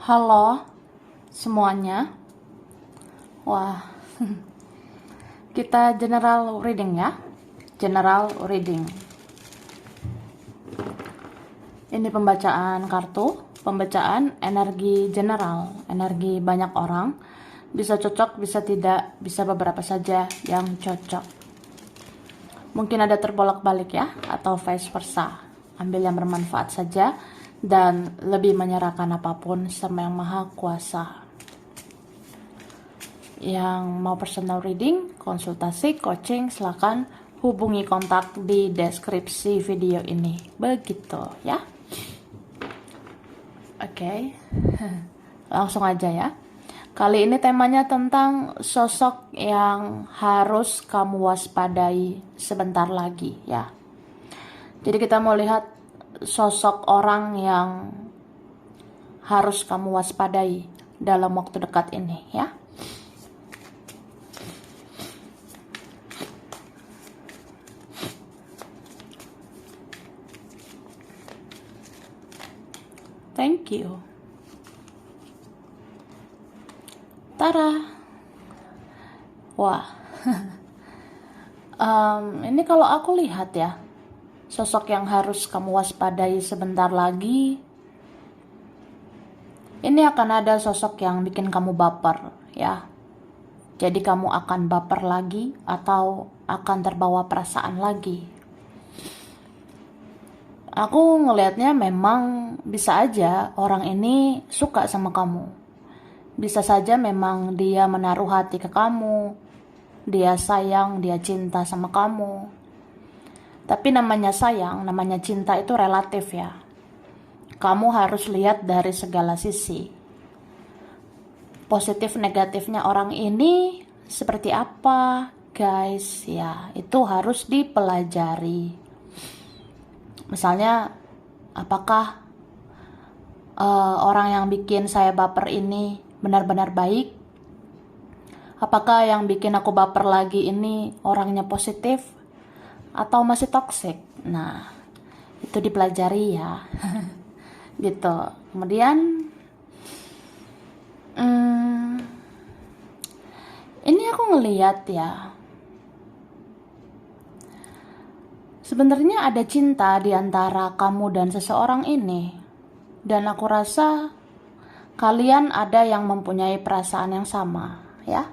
Halo semuanya. Wah, kita general reading ya. General reading. Ini pembacaan kartu, pembacaan energi general, energi banyak orang. Bisa cocok, bisa tidak, bisa beberapa saja yang cocok. Mungkin ada terbolak-balik ya, atau vice versa. Ambil yang bermanfaat saja dan lebih menyerahkan apapun sama yang maha kuasa. Yang mau personal reading, konsultasi, coaching, silakan hubungi kontak di deskripsi video ini. Begitu ya. Oke. Langsung aja ya. Kali ini temanya tentang sosok yang harus kamu waspadai sebentar lagi ya. Jadi kita mau lihat sosok orang yang harus kamu waspadai dalam waktu dekat ini ya. Thank you. Tara. Wah. Ini kalau aku lihat ya, sosok yang harus kamu waspadai sebentar lagi, ini akan ada sosok yang bikin kamu baper ya. Jadi kamu akan baper lagi atau akan terbawa perasaan lagi. Aku ngelihatnya memang bisa aja orang ini suka sama kamu. Bisa saja memang dia menaruh hati ke kamu. Dia sayang, dia cinta sama kamu. Tapi namanya sayang, namanya cinta itu relatif ya. Kamu harus lihat dari segala sisi. Positif negatifnya orang ini seperti apa, guys? Ya, itu harus dipelajari. Misalnya, apakah orang yang bikin saya baper ini benar-benar baik? Apakah yang bikin aku baper lagi ini orangnya positif atau masih toksik? Nah, itu dipelajari ya. Gitu. Kemudian ini aku ngeliat ya, sebenarnya ada cinta di antara kamu dan seseorang ini. Dan aku rasa kalian ada yang mempunyai perasaan yang sama ya.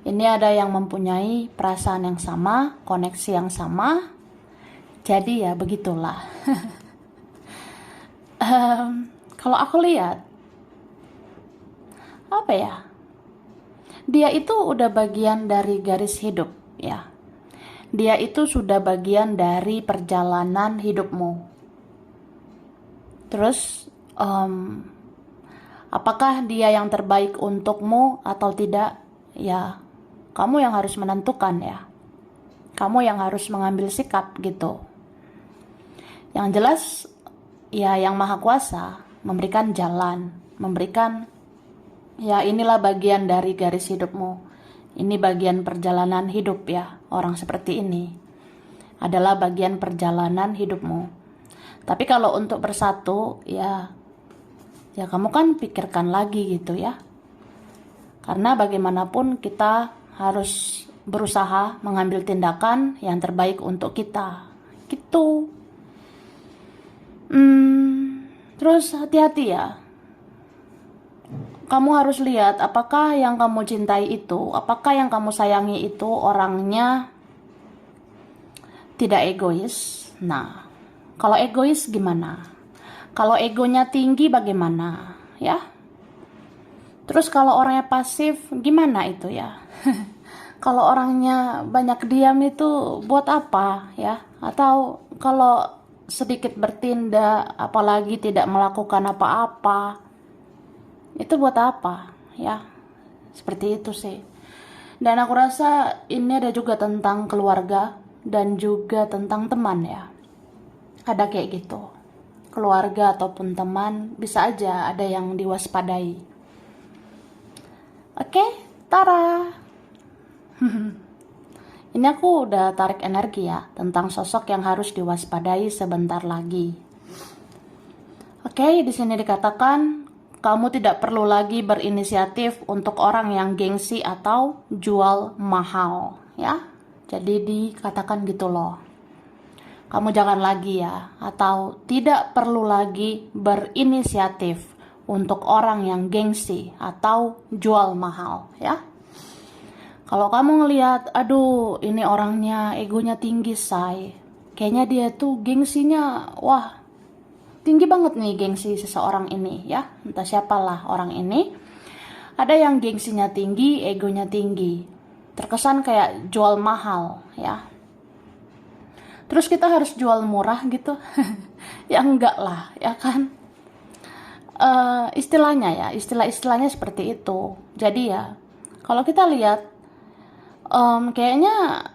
Ini ada yang mempunyai perasaan yang sama, koneksi yang sama. Jadi ya begitulah. Kalau aku lihat, apa ya? Dia itu udah bagian dari garis hidup ya. Dia itu sudah bagian dari perjalanan hidupmu. Terus, apakah dia yang terbaik untukmu atau tidak? Ya, kamu yang harus menentukan ya. Kamu yang harus mengambil sikap gitu. Yang jelas, ya yang maha kuasa memberikan jalan, memberikan, ya inilah bagian dari garis hidupmu. Ini bagian perjalanan hidup ya, orang seperti ini adalah bagian perjalanan hidupmu. Tapi kalau untuk bersatu, ya kamu kan pikirkan lagi gitu ya. Karena bagaimanapun kita harus berusaha mengambil tindakan yang terbaik untuk kita. Gitu. Terus hati-hati ya. Kamu harus lihat apakah yang kamu cintai itu, apakah yang kamu sayangi itu orangnya tidak egois. Nah, kalau egois gimana? Kalau egonya tinggi bagaimana? Ya. Terus kalau orangnya pasif gimana itu ya? Kalau orangnya banyak diam itu buat apa ya? Atau kalau sedikit bertindak apalagi tidak melakukan apa-apa, itu buat apa ya? Seperti itu sih. Dan aku rasa ini ada juga tentang keluarga dan juga tentang teman ya. Ada kayak gitu. Keluarga ataupun teman bisa aja ada yang diwaspadai. Oke, Tara. Ini aku udah tarik energi ya tentang sosok yang harus diwaspadai sebentar lagi. Oke, di sini dikatakan Kamu tidak perlu lagi berinisiatif untuk orang yang gengsi atau jual mahal, ya. Jadi dikatakan gitu loh. Kamu jangan lagi ya, atau tidak perlu lagi berinisiatif untuk orang yang gengsi atau jual mahal, ya. Kalau kamu ngelihat, aduh ini orangnya egonya tinggi, say. Kayaknya dia tuh gengsinya, wah tinggi banget nih gengsi seseorang ini, ya. Entah siapalah orang ini. Ada yang gengsinya tinggi, egonya tinggi. Terkesan kayak jual mahal, ya. Terus kita harus jual murah gitu. Ya enggak lah, ya kan. Istilahnya ya, istilahnya seperti itu. Jadi ya, kalau kita lihat, kayaknya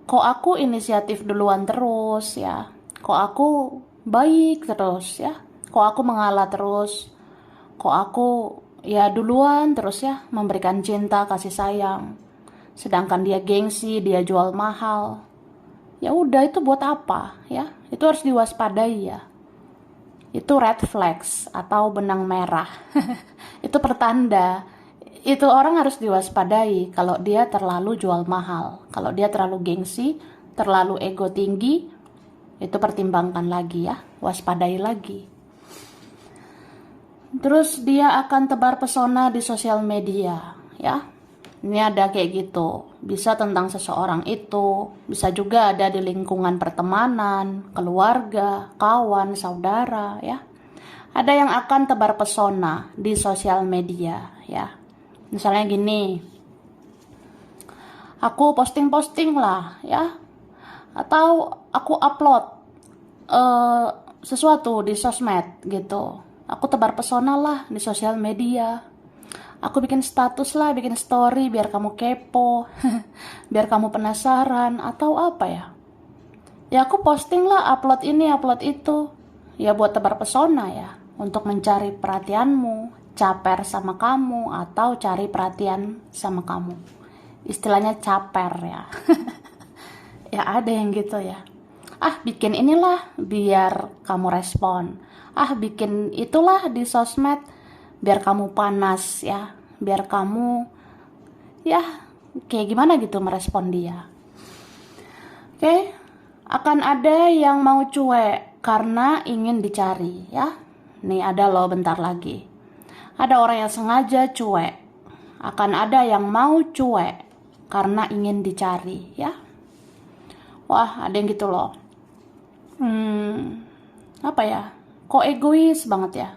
kok aku inisiatif duluan terus ya, kok aku baik terus ya, kok aku mengalah terus, kok aku ya duluan terus ya memberikan cinta kasih sayang, sedangkan dia gengsi, dia jual mahal. Ya udah, itu buat apa ya? Itu harus diwaspadai ya. Itu red flags atau benang merah. Itu pertanda. Itu orang harus diwaspadai kalau dia terlalu jual mahal. Kalau dia terlalu gengsi, terlalu ego tinggi, itu pertimbangkan lagi ya. Waspadai lagi. Terus dia akan tebar pesona di sosial media ya. Ini ada kayak gitu. Bisa tentang seseorang itu, bisa juga ada di lingkungan pertemanan, keluarga, kawan, saudara ya. Ada yang akan tebar pesona di sosial media ya. Misalnya gini, aku posting-posting lah ya, atau aku upload sesuatu di sosmed gitu. Aku tebar pesona lah di sosial media. Aku bikin status lah, bikin story biar kamu kepo, biar kamu penasaran, atau apa ya. Ya aku posting lah, upload ini, upload itu. Ya buat tebar pesona ya, untuk mencari perhatianmu, caper sama kamu, atau cari perhatian sama kamu. Istilahnya caper ya. Ya ada yang gitu ya. Ah bikin inilah biar kamu respon. Ah bikin itulah di sosmed biar kamu panas ya, biar kamu ya kayak gimana gitu merespon dia. Oke, akan ada yang mau cuek karena ingin dicari ya. Nih ada loh, bentar lagi. Ada orang yang sengaja cuek. Akan ada yang mau cuek karena ingin dicari ya. Wah, ada yang gitu loh. Apa ya? Kok egois banget ya?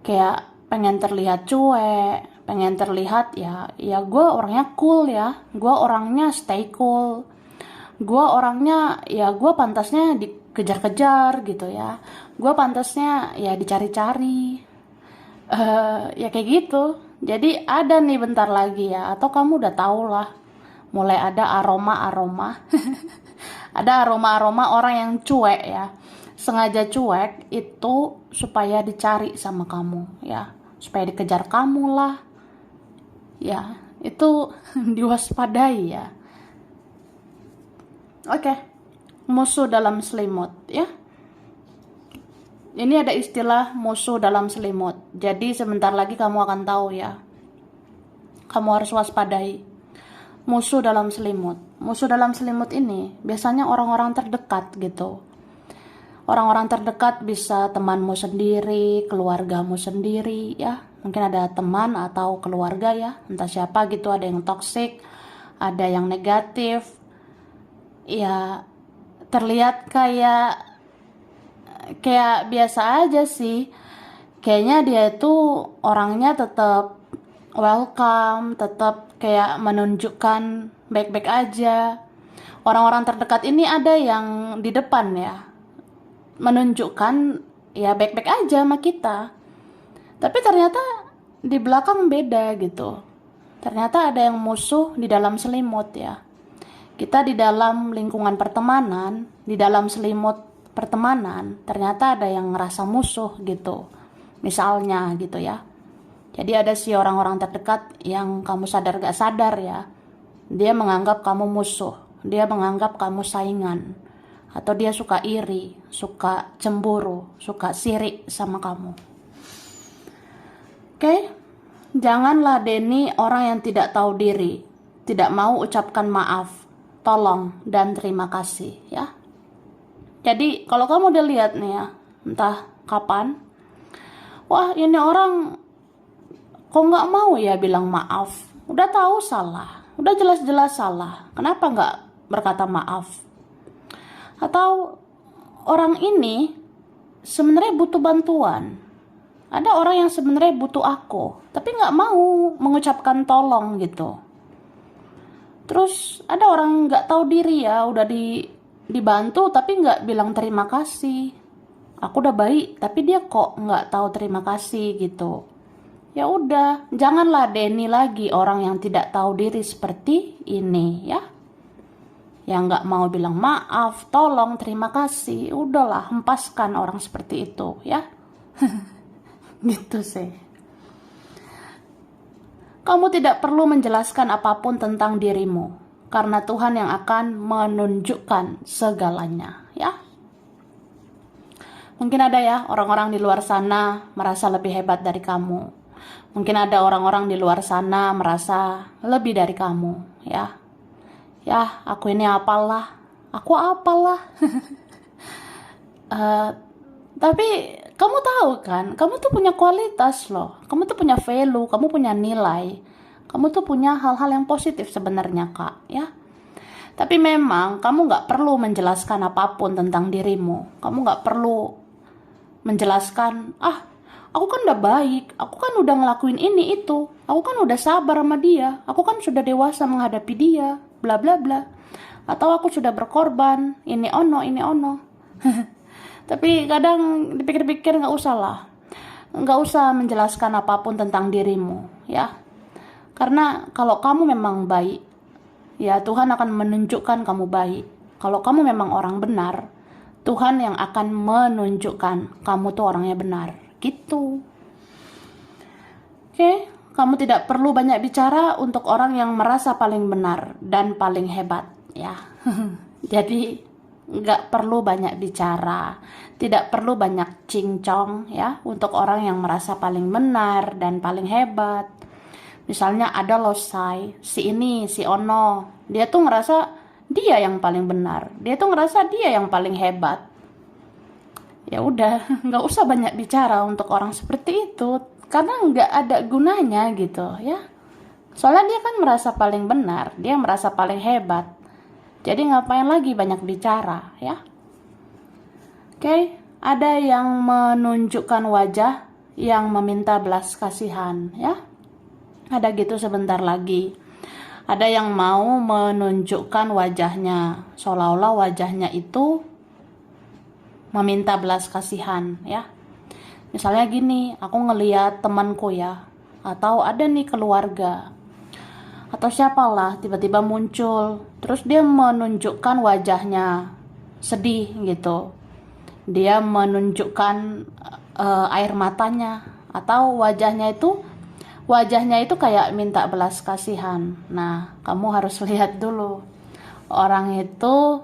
Kayak pengen terlihat cuek, pengen terlihat ya gue orangnya cool ya, gue orangnya stay cool, gue orangnya ya gue pantasnya dikejar-kejar gitu ya, gue pantasnya ya dicari-cari, ya kayak gitu. Jadi ada nih bentar lagi ya, atau kamu udah tau lah, mulai ada aroma-aroma, ada aroma-aroma orang yang cuek ya. Sengaja cuek itu supaya dicari sama kamu ya, supaya dikejar kamu lah ya. Itu diwaspadai ya. Oke. Musuh dalam selimut ya. Ini ada istilah musuh dalam selimut. Jadi sebentar lagi kamu akan tahu ya. Kamu harus waspadai musuh dalam selimut. Musuh dalam selimut ini biasanya orang-orang terdekat gitu. Orang-orang terdekat bisa temanmu sendiri, keluargamu sendiri ya. Mungkin ada teman atau keluarga ya, entah siapa gitu, ada yang toksik, ada yang negatif. Ya terlihat kayak biasa aja sih. Kayaknya dia itu orangnya tetap welcome, tetap kayak menunjukkan baik-baik aja. Orang-orang terdekat ini ada yang di depan ya, menunjukkan ya baik-baik aja sama kita, tapi ternyata di belakang beda gitu. Ternyata ada yang musuh di dalam selimut ya. Kita di dalam lingkungan pertemanan, di dalam selimut pertemanan, ternyata ada yang ngerasa musuh gitu, misalnya gitu ya. Jadi ada si orang-orang terdekat yang kamu sadar gak sadar ya, dia menganggap kamu musuh, dia menganggap kamu saingan, atau dia suka iri, suka cemburu, suka sirik sama kamu. Oke? Janganlah Denny orang yang tidak tahu diri, tidak mau ucapkan maaf, tolong, dan terima kasih, ya. Jadi, kalau kamu udah lihat nih ya, entah kapan, wah ini orang kok nggak mau ya bilang maaf, udah tahu salah, udah jelas-jelas salah, kenapa nggak berkata maaf? Atau orang ini sebenarnya butuh bantuan, ada orang yang sebenarnya butuh aku, tapi nggak mau mengucapkan tolong gitu. Terus ada orang nggak tahu diri ya, udah dibantu tapi nggak bilang terima kasih. Aku udah baik, tapi dia kok nggak tahu terima kasih gitu. Ya udah, janganlah Denny lagi orang yang tidak tahu diri seperti ini ya. Yang nggak mau bilang maaf, tolong, terima kasih. Udahlah, hempaskan orang seperti itu ya. Gitu sih. Kamu tidak perlu menjelaskan apapun tentang dirimu, karena Tuhan yang akan menunjukkan segalanya, ya. Mungkin ada ya orang-orang di luar sana merasa lebih hebat dari kamu. Mungkin ada orang-orang di luar sana merasa lebih dari kamu, ya. Ya, aku ini apalah, aku apalah. Tapi kamu tahu kan, kamu tuh punya kualitas loh, kamu tuh punya value, kamu punya nilai, kamu tuh punya hal-hal yang positif sebenarnya kak, ya. Tapi memang kamu nggak perlu menjelaskan apapun tentang dirimu, kamu nggak perlu menjelaskan, aku kan udah baik, aku kan udah ngelakuin ini itu, aku kan udah sabar sama dia, aku kan sudah dewasa menghadapi dia, bla bla bla, atau aku sudah berkorban, ini ono. Tapi kadang dipikir-pikir nggak usah menjelaskan apapun tentang dirimu, ya. Karena kalau kamu memang baik, ya Tuhan akan menunjukkan kamu baik. Kalau kamu memang orang benar, Tuhan yang akan menunjukkan kamu tuh orangnya benar, gitu. Oke, kamu tidak perlu banyak bicara untuk orang yang merasa paling benar dan paling hebat, ya. Jadi nggak perlu banyak bicara, tidak perlu banyak cincong ya untuk orang yang merasa paling benar dan paling hebat. Misalnya ada losai, si ini, si ono, dia tuh ngerasa dia yang paling benar, dia tuh ngerasa dia yang paling hebat. Ya udah, nggak usah banyak bicara untuk orang seperti itu, karena nggak ada gunanya gitu ya. Soalnya dia kan merasa paling benar, dia merasa paling hebat. Jadi ngapain lagi banyak bicara ya. Oke, ada yang menunjukkan wajah yang meminta belas kasihan ya. Ada gitu sebentar lagi. Ada yang mau menunjukkan wajahnya, seolah-olah wajahnya itu meminta belas kasihan ya. Misalnya gini, aku ngeliat temanku ya, atau ada nih keluarga, atau siapalah tiba-tiba muncul, terus dia menunjukkan wajahnya sedih gitu, dia menunjukkan air matanya, atau wajahnya itu kayak minta belas kasihan. Nah, kamu harus lihat dulu orang itu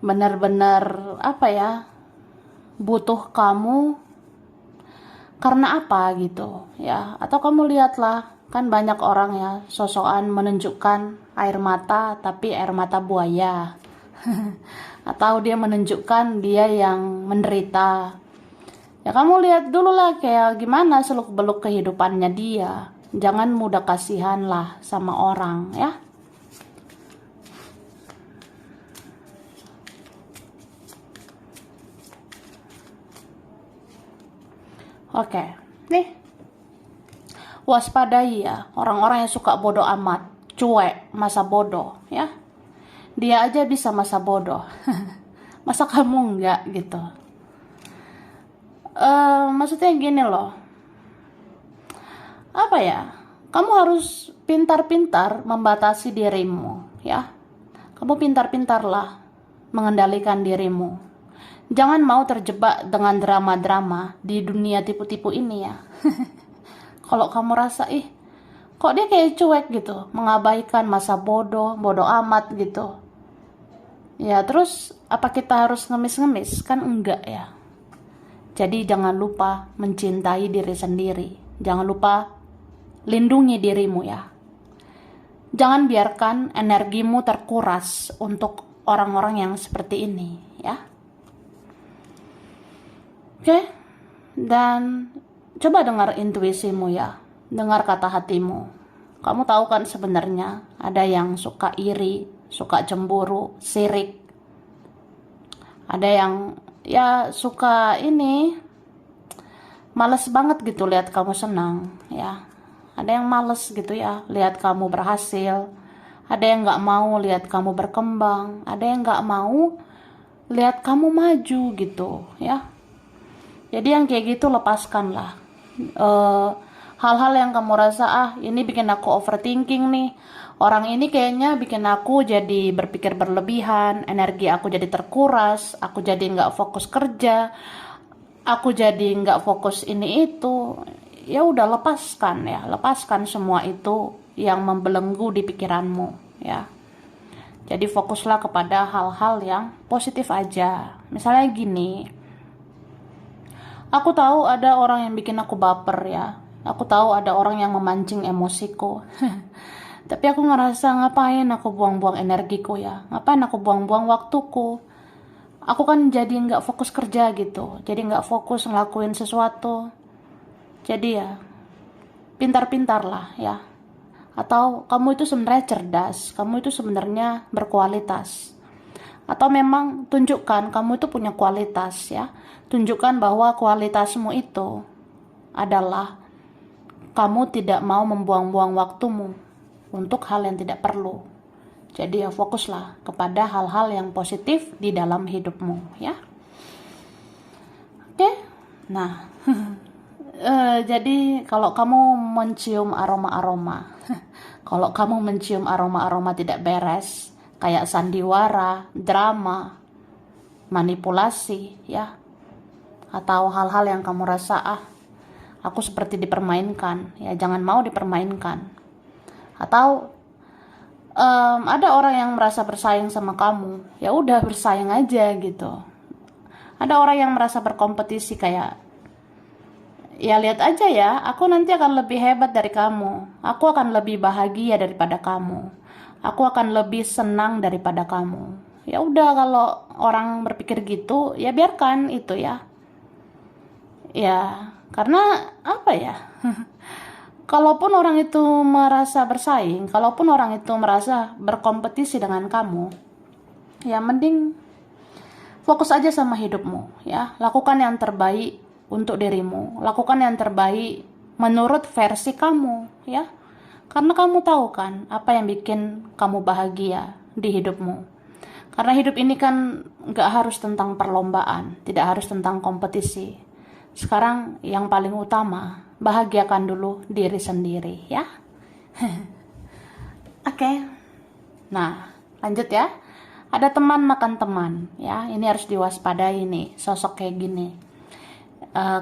benar-benar butuh kamu karena apa gitu ya. Atau kamu lihatlah, kan banyak orang ya sosokan menunjukkan air mata tapi air mata buaya. Atau dia menunjukkan dia yang menderita. Ya kamu lihat dulu lah kayak gimana seluk-beluk kehidupannya dia. Jangan mudah kasihan lah sama orang ya. Oke, nih waspadai ya orang-orang yang suka bodoh amat, cuek, masa bodoh ya. Dia aja bisa masa bodoh, masa kamu enggak gitu. Maksudnya gini loh, kamu harus pintar-pintar membatasi dirimu ya. Kamu pintar-pintarlah mengendalikan dirimu. Jangan mau terjebak dengan drama-drama di dunia tipu-tipu ini ya. Kalau kamu rasa, kok dia kayak cuek gitu, mengabaikan masa bodoh amat gitu. Ya terus apa kita harus ngemis-ngemis? Kan enggak ya. Jadi jangan lupa mencintai diri sendiri. Jangan lupa lindungi dirimu ya. Jangan biarkan energimu terkuras untuk orang-orang yang seperti ini ya. Oke? Dan coba dengar intuisimu ya. Dengar kata hatimu. Kamu tahu kan sebenarnya ada yang suka iri, suka cemburu, sirik. Ada yang ya suka ini, males banget gitu lihat kamu senang ya. Ada yang males gitu ya lihat kamu berhasil. Ada yang gak mau lihat kamu berkembang. Ada yang gak mau lihat kamu maju gitu ya. Jadi yang kayak gitu lepaskanlah. Hal-hal yang kamu rasa, ini bikin aku overthinking nih. Orang ini kayaknya bikin aku jadi berpikir berlebihan, energi aku jadi terkuras, aku jadi nggak fokus kerja, aku jadi nggak fokus ini itu. Ya udah, lepaskan semua itu yang membelenggu di pikiranmu ya. Jadi fokuslah kepada hal-hal yang positif aja. Misalnya gini, aku tahu ada orang yang bikin aku baper ya. Aku tahu ada orang yang memancing emosiku. Tapi aku ngerasa ngapain aku buang-buang energiku ya. Ngapain aku buang-buang waktuku. Aku kan jadi nggak fokus kerja gitu. Jadi nggak fokus ngelakuin sesuatu. Jadi ya, pintar-pintarlah ya. Atau kamu itu sebenarnya cerdas. Kamu itu sebenarnya berkualitas. Atau memang tunjukkan kamu itu punya kualitas ya. Tunjukkan bahwa kualitasmu itu adalah kamu tidak mau membuang-buang waktumu untuk hal yang tidak perlu. Jadi ya fokuslah kepada hal-hal yang positif di dalam hidupmu ya. Oke. Nah, jadi kalau kamu mencium aroma-aroma, kalau kamu mencium aroma-aroma tidak beres, kayak sandiwara, drama, manipulasi ya, atau hal-hal yang kamu rasa aku seperti dipermainkan ya, jangan mau dipermainkan. Atau ada orang yang merasa bersaing sama kamu, ya udah bersaing aja gitu. Ada orang yang merasa berkompetisi kayak, ya lihat aja ya, aku nanti akan lebih hebat dari kamu, aku akan lebih bahagia daripada kamu, aku akan lebih senang daripada kamu. Ya udah, kalau orang berpikir gitu, ya biarkan itu ya. Ya, karena apa ya? Kalaupun orang itu merasa bersaing, kalaupun orang itu merasa berkompetisi dengan kamu, ya mending fokus aja sama hidupmu ya. Lakukan yang terbaik untuk dirimu, lakukan yang terbaik menurut versi kamu ya. Karena kamu tahu kan apa yang bikin kamu bahagia di hidupmu. Karena hidup ini kan gak harus tentang perlombaan, tidak harus tentang kompetisi. Sekarang yang paling utama, bahagiakan dulu diri sendiri ya. Oke. Nah, lanjut ya. Ada teman makan teman ya. Ini harus diwaspadai nih, sosok kayak gini.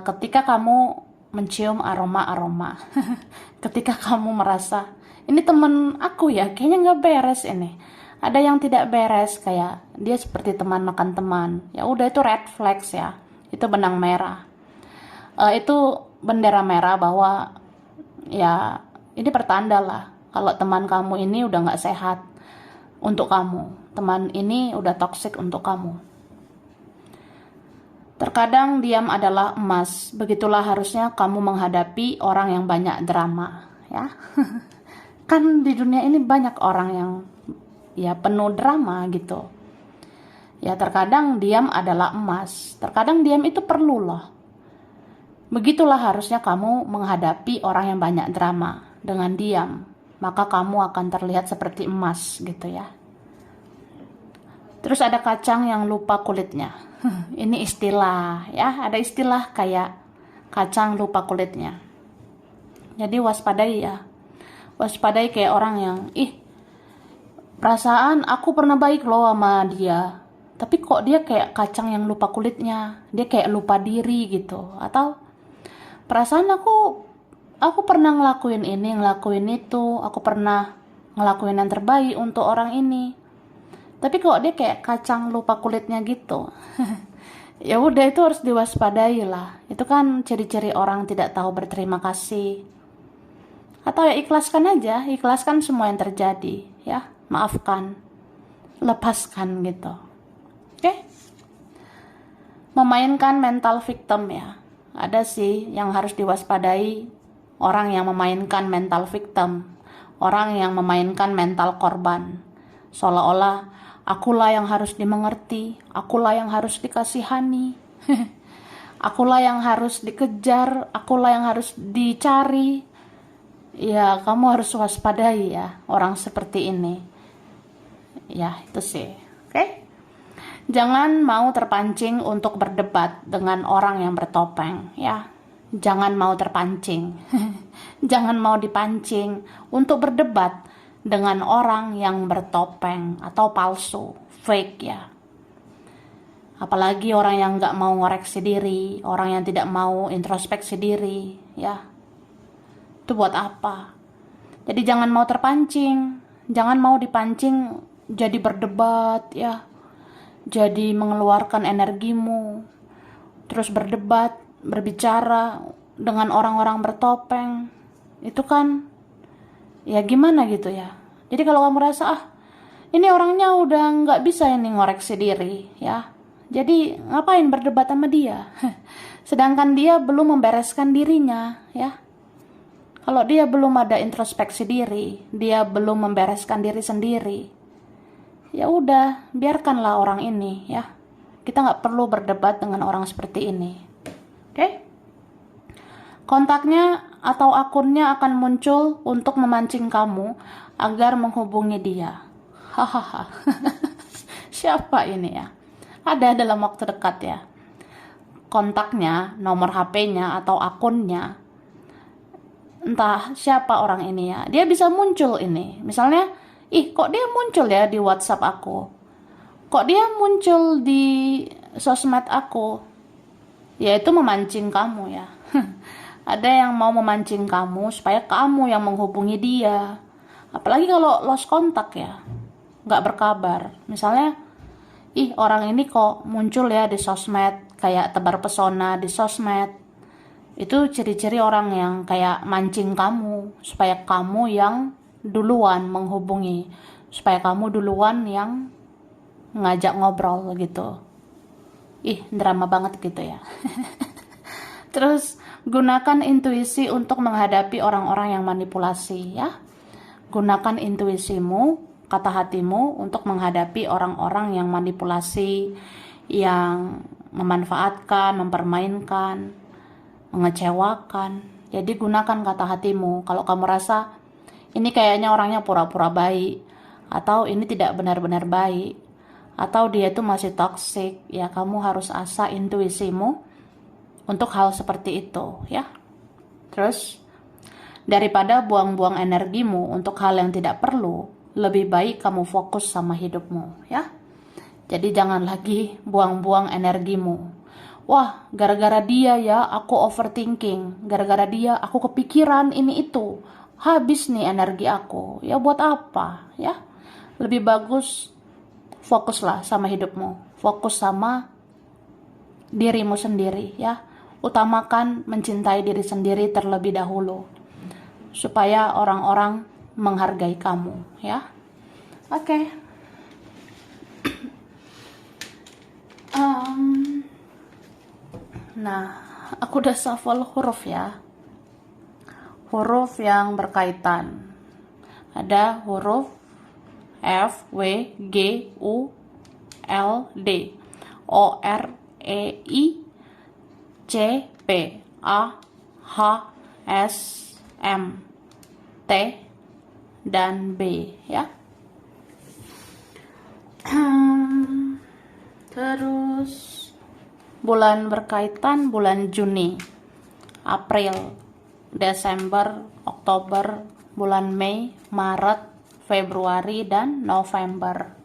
Ketika kamu mencium aroma-aroma, ketika kamu merasa ini teman aku ya, kayaknya nggak beres ini. Ada yang tidak beres, kayak dia seperti teman makan teman. Ya udah, itu red flags ya. Itu benang merah. Itu bendera merah bahwa ya ini pertanda lah kalau teman kamu ini udah nggak sehat untuk kamu, teman ini udah toksik untuk kamu. Terkadang diam adalah emas, begitulah harusnya kamu menghadapi orang yang banyak drama ya. Kan di dunia ini banyak orang yang ya penuh drama gitu ya. Terkadang diam adalah emas, terkadang diam itu perlu loh. Begitulah harusnya kamu menghadapi orang yang banyak drama. Dengan diam, maka kamu akan terlihat seperti emas gitu ya. Terus ada kacang yang lupa kulitnya. Ini istilah ya, ada istilah kayak kacang lupa kulitnya. Jadi waspadai ya. Waspadai kayak orang yang, perasaan aku pernah baik loh sama dia, tapi kok dia kayak kacang yang lupa kulitnya. Dia kayak lupa diri gitu. Atau perasaan aku pernah ngelakuin ini, ngelakuin itu, aku pernah ngelakuin yang terbaik untuk orang ini, tapi kok dia kayak kacang lupa kulitnya gitu. Ya udah, itu harus diwaspadai lah. Itu kan ciri-ciri orang tidak tahu berterima kasih. Atau ya ikhlaskan aja, ikhlaskan semua yang terjadi, ya. Maafkan, lepaskan gitu. Oke? Memainkan mental victim ya. Ada sih yang harus diwaspadai, orang yang memainkan mental victim, orang yang memainkan mental korban. Seolah-olah akulah yang harus dimengerti, akulah yang harus dikasihani, akulah yang harus dikejar, akulah yang harus dicari. Ya, kamu harus waspadai ya orang seperti ini. Ya, itu sih. Oke? Jangan mau terpancing untuk berdebat dengan orang yang bertopeng, ya. Jangan mau terpancing. Jangan mau dipancing untuk berdebat dengan orang yang bertopeng atau palsu, fake ya. Apalagi orang yang nggak mau ngoreksi diri, orang yang tidak mau introspeksi diri, ya. Itu buat apa? Jadi jangan mau terpancing, jangan mau dipancing jadi berdebat, ya. Jadi mengeluarkan energimu, terus berdebat, berbicara dengan orang-orang bertopeng. Itu kan, ya gimana gitu ya. Jadi kalau kamu rasa, ini orangnya udah nggak bisa ini ngoreksi diri, ya. Jadi ngapain berdebat sama dia? Sedangkan dia belum membereskan dirinya, ya. Kalau dia belum ada introspeksi diri, dia belum membereskan diri sendiri, ya udah, biarkanlah orang ini, ya. Kita nggak perlu berdebat dengan orang seperti ini. Oke? Kontaknya atau akunnya akan muncul untuk memancing kamu agar menghubungi dia. Hahaha. Siapa ini ya? Ada dalam waktu dekat ya. Kontaknya, nomor HP-nya atau akunnya, entah siapa orang ini ya, dia bisa muncul ini. Misalnya, kok dia muncul ya di WhatsApp aku? Kok dia muncul di sosmed aku? Ya itu memancing kamu ya. Ada yang mau memancing kamu supaya kamu yang menghubungi dia. Apalagi kalau lost kontak ya, nggak berkabar. Misalnya, orang ini kok muncul ya di sosmed, kayak tebar pesona di sosmed. Itu ciri-ciri orang yang kayak mancing kamu, supaya kamu yang duluan menghubungi, supaya kamu duluan yang ngajak ngobrol gitu. Drama banget gitu ya. Terus gunakan intuisi untuk menghadapi orang-orang yang manipulasi ya. Gunakan intuisimu, kata hatimu untuk menghadapi orang-orang yang manipulasi, yang memanfaatkan, mempermainkan, mengecewakan. Jadi gunakan kata hatimu. Kalau kamu rasa ini kayaknya orangnya pura-pura baik, atau ini tidak benar-benar baik, atau dia itu masih toksik, ya kamu harus asah intuisimu untuk hal seperti itu ya. Terus daripada buang-buang energimu untuk hal yang tidak perlu, lebih baik kamu fokus sama hidupmu ya. Jadi jangan lagi buang-buang energimu. Wah, gara-gara dia ya aku overthinking, gara-gara dia aku kepikiran ini itu, habis nih energi aku. Ya buat apa ya? Lebih bagus fokuslah sama hidupmu, fokus sama dirimu sendiri ya. Utamakan mencintai diri sendiri terlebih dahulu, supaya orang-orang menghargai kamu ya. Oke. Nah, aku udah shuffle huruf ya. Huruf yang berkaitan. Ada huruf F, W, G, U, L, D, O, R, E, I, C, P, A, H, S, M, T, dan B ya. Terus bulan berkaitan, bulan Juni, April, Desember, Oktober, bulan Mei, Maret, Februari, dan November.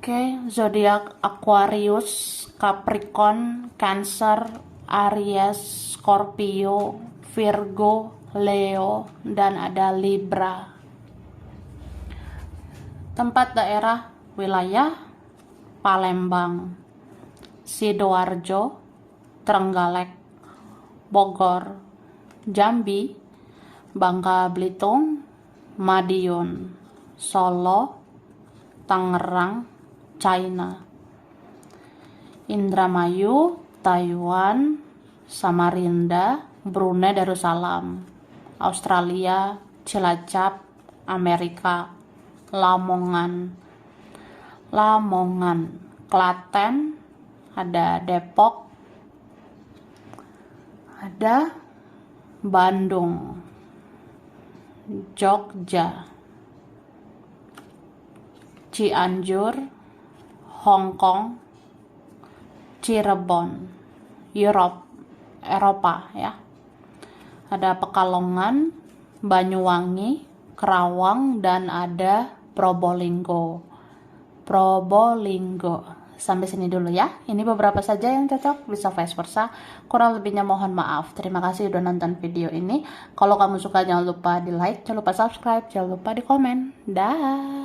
Oke, zodiak Aquarius, Capricorn, Cancer, Aries, Scorpio, Virgo, Leo, dan ada Libra. Tempat daerah wilayah Palembang. Sidoarjo, Trenggalek, Bogor, Jambi, Bangka Belitung, Madiun, Solo, Tangerang, China, Indramayu, Taiwan, Samarinda, Brunei Darussalam, Australia, Cilacap, Amerika, Lamongan, Klaten, ada Depok, ada Bandung, Jogja, Cianjur, Hong Kong, Cirebon, Eropa ya. Ada Pekalongan, Banyuwangi, Kerawang, dan ada Probolinggo. Sampai sini dulu ya. Ini beberapa saja yang cocok, bisa vice versa. Kurang lebihnya mohon maaf. Terima kasih udah nonton video ini. Kalau kamu suka jangan lupa di like, jangan lupa subscribe, jangan lupa di komen. Dah.